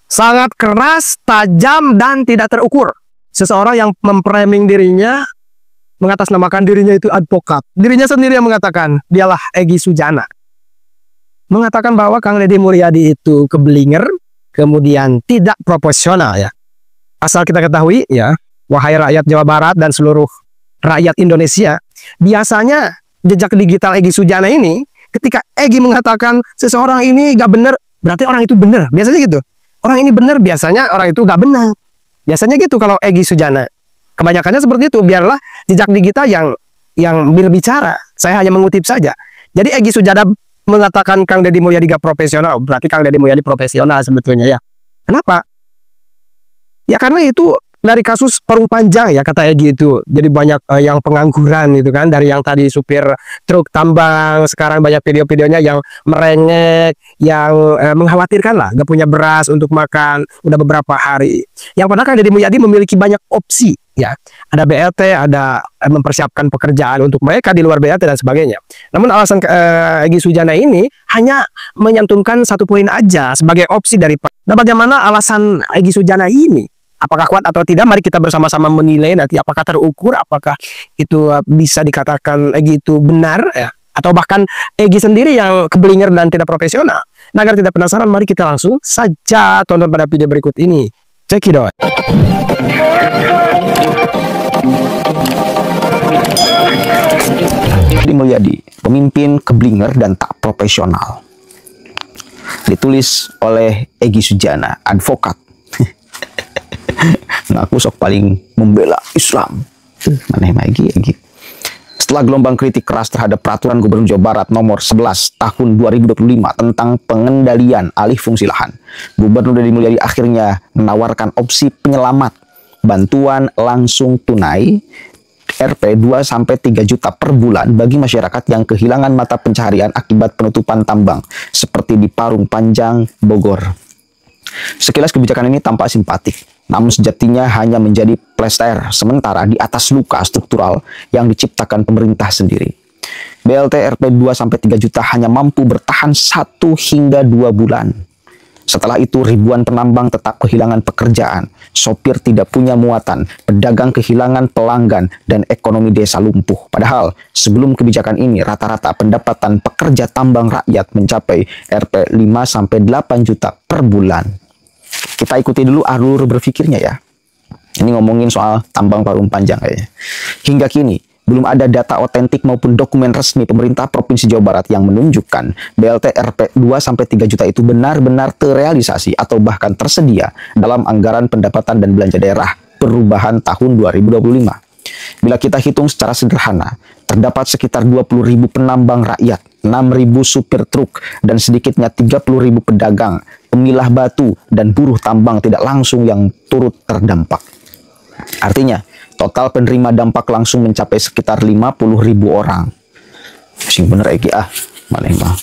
Sangat keras, tajam, dan tidak terukur. Seseorang yang memframing dirinya, mengatasnamakan dirinya itu advokat. Dirinya sendiri yang mengatakan, dialah Egy Sujana. Mengatakan bahwa Kang Deddy Mulyadi itu keblinger, kemudian tidak proporsional ya. Asal kita ketahui ya, wahai rakyat Jawa Barat dan seluruh rakyat Indonesia, biasanya jejak digital Egy Sujana ini, ketika Egy mengatakan seseorang ini gak benar, berarti orang itu benar. Biasanya gitu. Orang ini benar, biasanya orang itu gak benar. Biasanya gitu kalau Egy Sujana. Kebanyakannya seperti itu. Biarlah jejak digital yang berbicara. Saya hanya mengutip saja. Jadi Egy Sujana mengatakan Kang Deddy Mulyadi gak profesional, berarti Kang Deddy Mulyadi profesional sebetulnya ya. Kenapa? Ya karena itu dari kasus Parung Panjang ya, kata Egy itu. Jadi banyak yang pengangguran itu kan, dari yang tadi supir truk tambang, sekarang banyak video-videonya yang merengek, yang mengkhawatirkan lah, gak punya beras untuk makan udah beberapa hari. Yang padahal Kang Deddy Mulyadi memiliki banyak opsi ya. Ada BLT, ada mempersiapkan pekerjaan untuk mereka di luar BLT dan sebagainya. Namun alasan Egy Sujana ini hanya menyantumkan satu poin aja sebagai opsi dari. Nah, bagaimana alasan Egy Sujana ini? Apakah kuat atau tidak? Mari kita bersama-sama menilai nanti apakah terukur, apakah itu bisa dikatakan Egy itu benar ya, atau bahkan Egy sendiri yang keblinger dan tidak profesional. Nah, agar tidak penasaran, mari kita langsung saja tonton pada video berikut ini. Check it out. Deddy Mulyadi, pemimpin keblinger dan tak profesional. Ditulis oleh Egy Sujana, advokat. Ngaku sok paling membela Islam. Mana Egy? Setelah gelombang kritik keras terhadap peraturan Gubernur Jawa Barat nomor 11 tahun 2025 tentang pengendalian alih fungsi lahan, Gubernur Deddy Mulyadi akhirnya menawarkan opsi penyelamat, bantuan langsung tunai Rp 2-3 juta per bulan bagi masyarakat yang kehilangan mata pencaharian akibat penutupan tambang seperti di Parung Panjang, Bogor. Sekilas kebijakan ini tampak simpatik, namun sejatinya hanya menjadi plester sementara di atas luka struktural yang diciptakan pemerintah sendiri. BLT Rp 2-3 juta hanya mampu bertahan 1 hingga 2 bulan. Setelah itu ribuan penambang tetap kehilangan pekerjaan, sopir tidak punya muatan, pedagang kehilangan pelanggan, dan ekonomi desa lumpuh. Padahal sebelum kebijakan ini rata-rata pendapatan pekerja tambang rakyat mencapai Rp 5-8 juta per bulan. Kita ikuti dulu alur berpikirnya ya. Ini ngomongin soal tambang Parung Panjang kayaknya. Hingga kini belum ada data otentik maupun dokumen resmi pemerintah Provinsi Jawa Barat yang menunjukkan BLT Rp 2-3 juta itu benar-benar terrealisasi atau bahkan tersedia dalam anggaran pendapatan dan belanja daerah perubahan tahun 2025. Bila kita hitung secara sederhana, terdapat sekitar 20.000 penambang rakyat, 6.000 supir truk, dan sedikitnya 30.000 pedagang, pemilah batu, dan buruh tambang tidak langsung yang turut terdampak. Artinya, total penerima dampak langsung mencapai sekitar 50.000 orang. Sing bener Egy mana mah.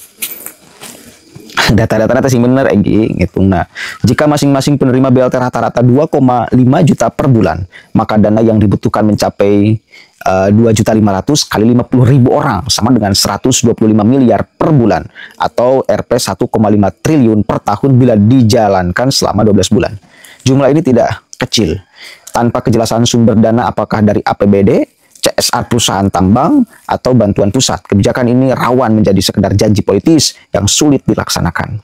Data-data sing bener Egy ngitung. Nah, jika masing-masing penerima BLT rata-rata 2,5 juta per bulan, maka dana yang dibutuhkan mencapai 2.500.000 kali 50.000 orang sama dengan 125 miliar per bulan atau Rp 1,5 triliun per tahun bila dijalankan selama 12 bulan. Jumlah ini tidak kecil. Tanpa kejelasan sumber dana apakah dari APBD, CSR perusahaan tambang, atau bantuan pusat, kebijakan ini rawan menjadi sekedar janji politis yang sulit dilaksanakan.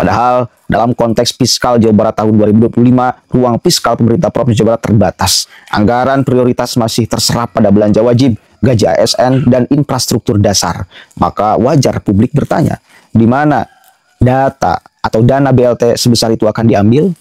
Padahal dalam konteks fiskal Jawa Barat tahun 2025, ruang fiskal pemerintah Provinsi Jawa Barat terbatas. Anggaran prioritas masih terserap pada belanja wajib, gaji ASN, dan infrastruktur dasar. Maka wajar publik bertanya, di mana data atau dana BLT sebesar itu akan diambil?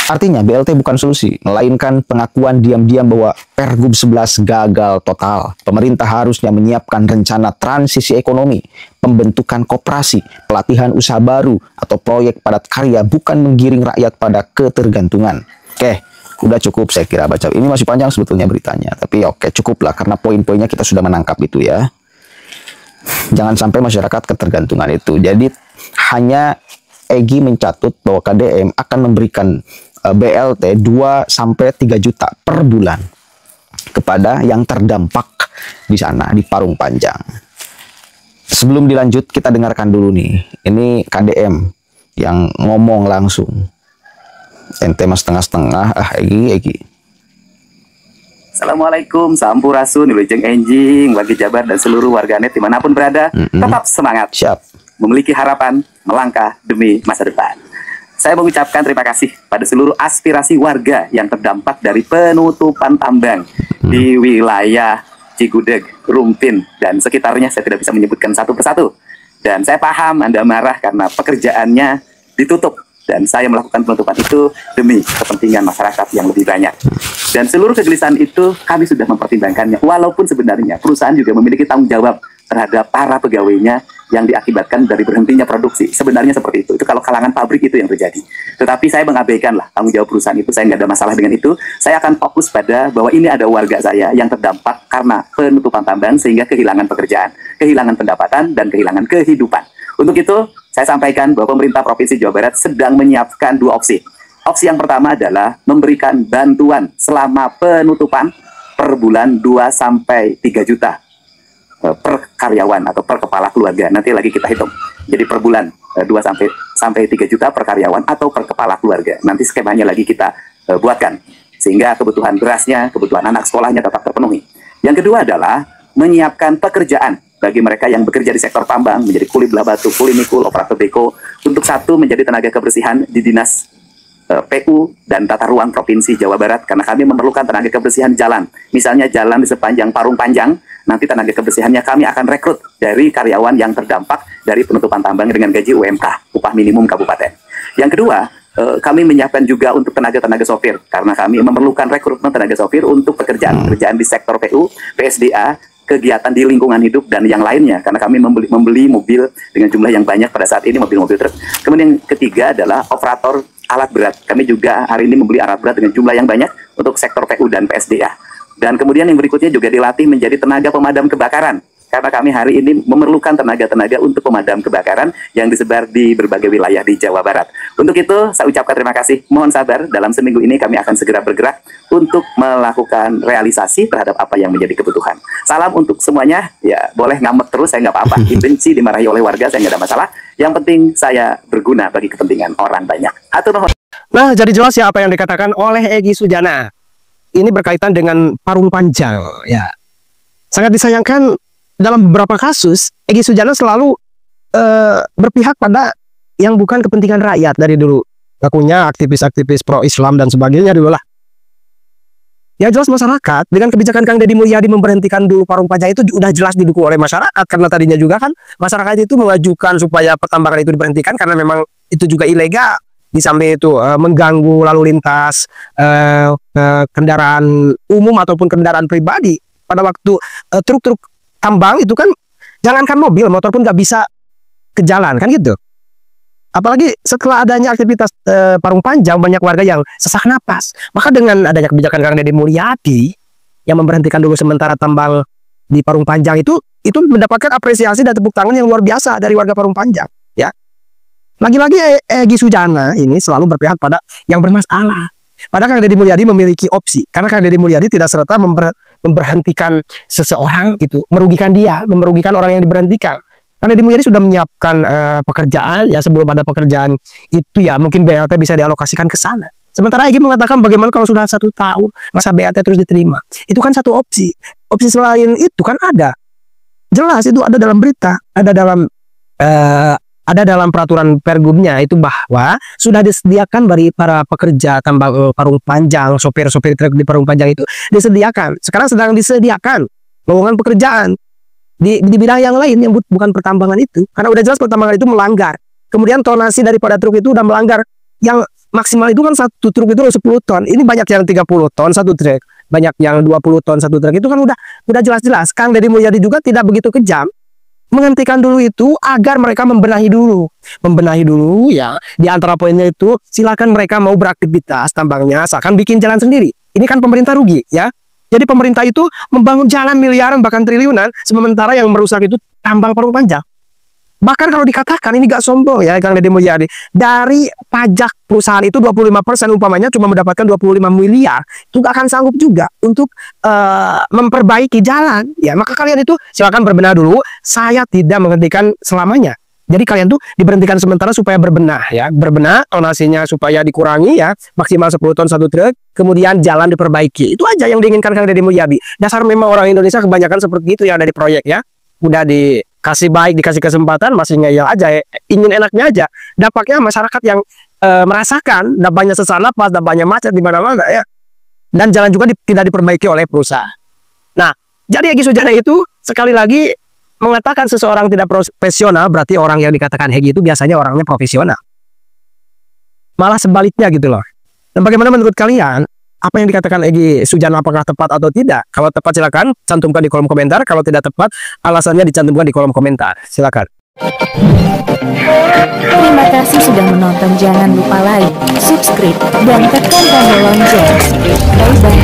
Artinya BLT bukan solusi, melainkan pengakuan diam-diam bahwa Pergub 11 gagal total. Pemerintah harusnya menyiapkan rencana transisi ekonomi, pembentukan koperasi, pelatihan usaha baru, atau proyek padat karya, bukan menggiring rakyat pada ketergantungan. Oke, udah cukup saya kira baca. Ini masih panjang sebetulnya beritanya, tapi oke cukuplah karena poin-poinnya kita sudah menangkap itu ya. Jangan sampai masyarakat ketergantungan itu. Jadi hanya Egy mencatut bahwa KDM akan memberikan BLT 2-3 juta per bulan kepada yang terdampak di sana di Parung Panjang. Sebelum dilanjut kita dengarkan dulu nih. Ini KDM yang ngomong langsung. Ente mas setengah-setengah, Egi. Assalamualaikum, sampurasun, wilujeng enjing, bagi Jabar dan seluruh warganet dimanapun berada, tetap semangat. Siap. Memiliki harapan, melangkah demi masa depan. Saya mengucapkan terima kasih pada seluruh aspirasi warga yang terdampak dari penutupan tambang di wilayah Cigudeg, Rumpin, dan sekitarnya. Saya tidak bisa menyebutkan satu persatu. Dan saya paham Anda marah karena pekerjaannya ditutup. Dan saya melakukan penutupan itu demi kepentingan masyarakat yang lebih banyak. Dan seluruh kegelisahan itu kami sudah mempertimbangkannya. Walaupun sebenarnya perusahaan juga memiliki tanggung jawab terhadap para pegawainya yang diakibatkan dari berhentinya produksi. Sebenarnya seperti itu. Itu kalau kalangan pabrik itu yang terjadi. Tetapi saya mengabaikan lah tanggung jawab perusahaan itu. Saya nggak ada masalah dengan itu. Saya akan fokus pada bahwa ini ada warga saya yang terdampak karena penutupan tambang sehingga kehilangan pekerjaan, kehilangan pendapatan, dan kehilangan kehidupan. Untuk itu, saya sampaikan bahwa pemerintah Provinsi Jawa Barat sedang menyiapkan dua opsi. Opsi yang pertama adalah memberikan bantuan selama penutupan per bulan 2-3 juta per karyawan atau per kepala keluarga. Nanti lagi kita hitung. Jadi per bulan 2-3 juta per karyawan atau per kepala keluarga. Nanti skemanya lagi kita buatkan. Sehingga kebutuhan berasnya, kebutuhan anak sekolahnya tetap terpenuhi. Yang kedua adalah menyiapkan pekerjaan bagi mereka yang bekerja di sektor tambang, menjadi kuli belah batu, kuli mikul, operator beko, untuk satu menjadi tenaga kebersihan di Dinas PU dan Tata Ruang Provinsi Jawa Barat, karena kami memerlukan tenaga kebersihan jalan. Misalnya jalan di sepanjang Parung Panjang, nanti tenaga kebersihannya kami akan rekrut dari karyawan yang terdampak dari penutupan tambang dengan gaji UMK, upah minimum kabupaten. Yang kedua, kami menyiapkan juga untuk tenaga-tenaga sopir, karena kami memerlukan rekrutmen tenaga sopir untuk pekerjaan di sektor PU, PSDA, kegiatan di lingkungan hidup, dan yang lainnya, karena kami membeli mobil dengan jumlah yang banyak pada saat ini, mobil-mobil truk. Kemudian yang ketiga adalah operator alat berat. Kami juga hari ini membeli alat berat dengan jumlah yang banyak untuk sektor PU dan PSDA. Dan kemudian yang berikutnya juga dilatih menjadi tenaga pemadam kebakaran, karena kami hari ini memerlukan tenaga-tenaga untuk pemadam kebakaran yang disebar di berbagai wilayah di Jawa Barat. Untuk itu, saya ucapkan terima kasih. Mohon sabar, dalam seminggu ini kami akan segera bergerak untuk melakukan realisasi terhadap apa yang menjadi kebutuhan. Salam untuk semuanya. Ya, boleh ngambek terus, saya nggak apa-apa. Dibenci, dimarahi oleh warga, saya nggak ada masalah. Yang penting saya berguna bagi kepentingan orang banyak. Atur nuhun. Nah, jadi jelas ya apa yang dikatakan oleh Egy Sujana. Ini berkaitan dengan Parung Panjang. Ya, sangat disayangkan dalam beberapa kasus Egy Sujana selalu berpihak pada yang bukan kepentingan rakyat dari dulu. Ngakunya aktivis-aktivis pro-Islam dan sebagainya dulu lah. Ya jelas masyarakat dengan kebijakan Kang Deddy Mulyadi memberhentikan dulu Parung Panjang itu udah jelas didukung oleh masyarakat, karena tadinya juga kan masyarakat itu mengajukan supaya pertambangan itu diberhentikan karena memang itu juga ilegal. Di samping itu mengganggu lalu lintas kendaraan umum ataupun kendaraan pribadi. Pada waktu truk-truk tambang itu kan jangankan mobil, motor pun nggak bisa ke jalan kan gitu. Apalagi setelah adanya aktivitas Parung Panjang, banyak warga yang sesak napas. Maka dengan adanya kebijakan Kang Deddy Mulyadi yang memberhentikan dulu sementara tambang di Parung Panjang itu mendapatkan apresiasi dan tepuk tangan yang luar biasa dari warga Parung Panjang. Ya, lagi-lagi Egy Sujana ini selalu berpihak pada yang bermasalah. Padahal Kang Deddy Mulyadi memiliki opsi, karena Kang Deddy Mulyadi tidak serta memberhentikan seseorang gitu, merugikan orang yang diberhentikan. Karena Deddy Mulyadi sudah menyiapkan pekerjaan, ya sebelum ada pekerjaan itu ya mungkin BLT bisa dialokasikan ke sana. Sementara Egy mengatakan bagaimana kalau sudah 1 tahun masa BLT terus diterima. Itu kan satu opsi. Opsi selain itu kan ada. Jelas itu ada dalam berita, ada dalam peraturan Pergubnya itu bahwa sudah disediakan bagi para pekerja tambang Parung Panjang, sopir-sopir truk di Parung Panjang itu disediakan. Sekarang sedang disediakan lowongan pekerjaan di bidang yang lain yang bukan pertambangan itu, karena udah jelas pertambangan itu melanggar. Kemudian tonasi daripada truk itu udah melanggar, yang maksimal itu kan satu truk itu 10 ton, ini banyak yang 30 ton satu truk, banyak yang 20 ton satu truk, itu kan udah jelas-jelas. Kang Deddy Mulyadi juga tidak begitu kejam, menghentikan dulu itu agar mereka membenahi dulu ya. Di antara poinnya itu silakan mereka mau beraktivitas tambangnya asalkan bikin jalan sendiri. Ini kan pemerintah rugi ya. Jadi pemerintah itu membangun jalan miliaran bahkan triliunan, sementara yang merusak itu tambang Parung Panjang. Bahkan kalau dikatakan ini gak sombong ya Kang Deddy Mulyadi, dari pajak perusahaan itu 25% umpamanya cuma mendapatkan 25 miliar, itu gak akan sanggup juga untuk memperbaiki jalan. Ya maka kalian itu silakan berbenah dulu. Saya tidak menghentikan selamanya. Jadi kalian tuh diberhentikan sementara supaya berbenah ya, berbenah, tonasinya supaya dikurangi ya, maksimal 10 ton 1 truk, kemudian jalan diperbaiki. Itu aja yang diinginkan Kang Deddy Mulyadi. Dasar memang orang Indonesia kebanyakan seperti itu ya dari proyek ya. Udah dikasih baik, dikasih kesempatan, masih ngeyel aja, ingin enaknya aja. Dampaknya masyarakat yang merasakan dampaknya sesak napas, dampaknya macet di mana-mana ya. Dan jalan juga tidak diperbaiki oleh perusahaan. Nah, jadi Egy Sujana itu sekali lagi mengatakan seseorang tidak profesional, berarti orang yang dikatakan Egy itu biasanya orangnya profesional. Malah sebaliknya gitu loh. Dan bagaimana menurut kalian? Apa yang dikatakan Egy Sujana apakah tepat atau tidak? Kalau tepat silakan cantumkan di kolom komentar. Kalau tidak tepat, alasannya dicantumkan di kolom komentar. Silakan. Terima kasih sudah menonton. Jangan lupa like, subscribe, dan tekan tombol lonceng. Bye-bye.